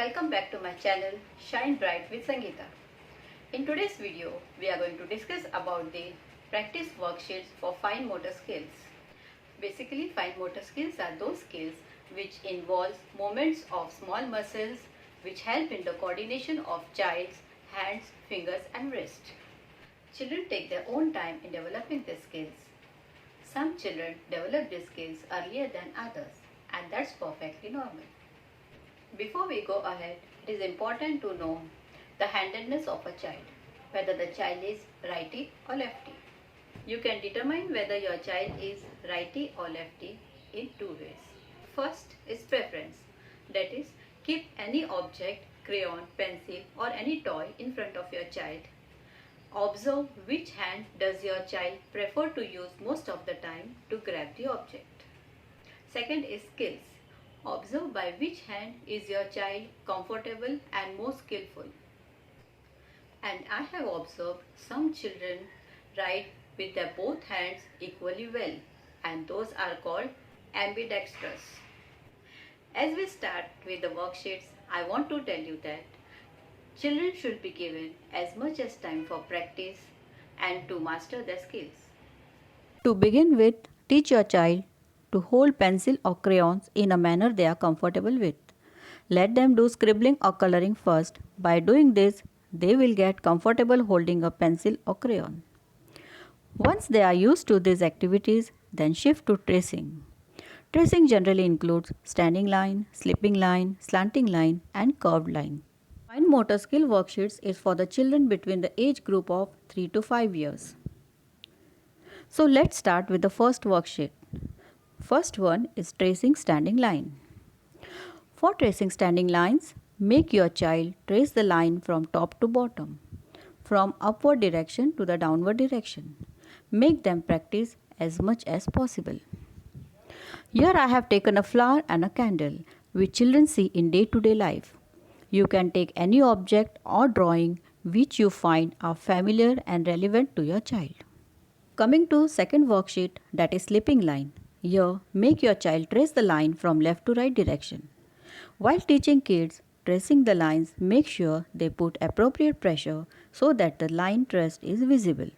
Welcome back to my channel Shine Bright with Sangeeta. In today's video, we are going to discuss about the practice worksheets for fine motor skills. Basically, fine motor skills are those skills which involve movements of small muscles which help in the coordination of child's hands, fingers and wrist. Children take their own time in developing these skills. Some children develop these skills earlier than others, and that's perfectly normal. Before we go ahead, it is important to know the handedness of a child, whether the child is righty or lefty. You can determine whether your child is righty or lefty in two ways. First is preference, that is, keep any object, crayon, pencil or any toy in front of your child. Observe which hand does your child prefer to use most of the time to grab the object. Second is skills. Observe by which hand is your child comfortable and more skillful. And I have observed some children write with their both hands equally well, and those are called ambidextrous. As we start with the worksheets, I want to tell you that children should be given as much as time for practice and to master their skills. To begin with, teach your child to hold pencil or crayons in a manner they are comfortable with. Let them do scribbling or coloring first. By doing this, they will get comfortable holding a pencil or crayon. Once they are used to these activities, then shift to tracing. Tracing generally includes standing line, slipping line, slanting line and curved line. Fine motor skill worksheets is for the children between the age group of 3 to 5 years. So let's start with the first worksheet. First one is tracing standing line. For tracing standing lines, make your child trace the line from top to bottom, from upward direction to the downward direction. Make them practice as much as possible. Here I have taken a flower and a candle, which children see in day-to-day life. You can take any object or drawing which you find are familiar and relevant to your child. Coming to second worksheet, that is slipping line. Here, make your child trace the line from left to right direction. While teaching kids tracing the lines, make sure they put appropriate pressure so that the line traced is visible.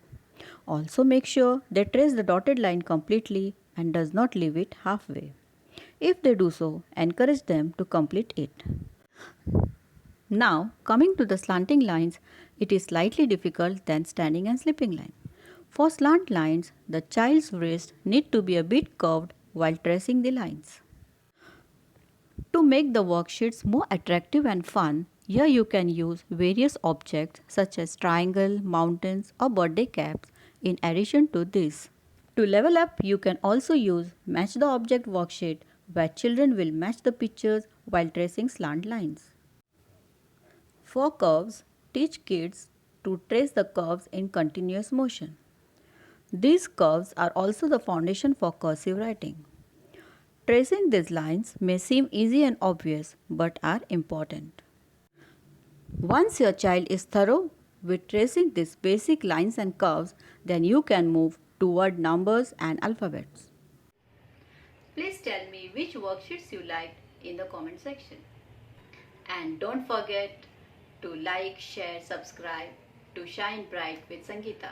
Also make sure they trace the dotted line completely and does not leave it halfway. If they do so, encourage them to complete it. Now, coming to the slanting lines, it is slightly difficult than standing and slipping line. For slant lines, the child's wrist need to be a bit curved while tracing the lines. To make the worksheets more attractive and fun, here you can use various objects such as triangle, mountains or birthday caps in addition to this. To level up, you can also use Match the Object worksheet where children will match the pictures while tracing slant lines. For curves, teach kids to trace the curves in continuous motion. These curves are also the foundation for cursive writing. Tracing these lines may seem easy and obvious, but are important. Once your child is thorough with tracing these basic lines and curves, then you can move toward numbers and alphabets. Please tell me which worksheets you liked in the comment section. And don't forget to like, share, subscribe to Shine Bright with Sangeeta.